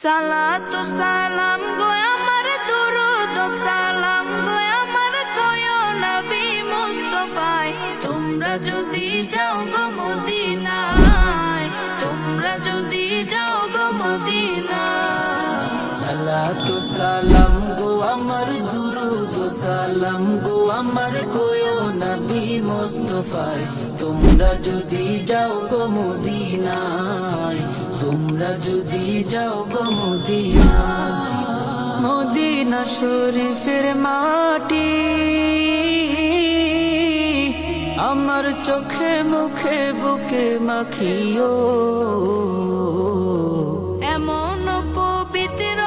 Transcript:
সালাতু সালাম গো আমার দুরুদ সালাম গো আমার কয়ো নবী মুস্তাফায় তোমরা যদি যাও গো মদিনায় তোমরা যদি যাও গো মদিনায় সালাতু সালাম গো আমার দুরুদ সালাম গো আমার কয়ো নবী মুস্তাফায় তোমরা যদি যাও গো মদিনায় তোমরা যদি যাও গো মদিনায় মদিনা শরীফের মাটি আমার চোখে মুখে বুকে মাখিও এমন পবিত্র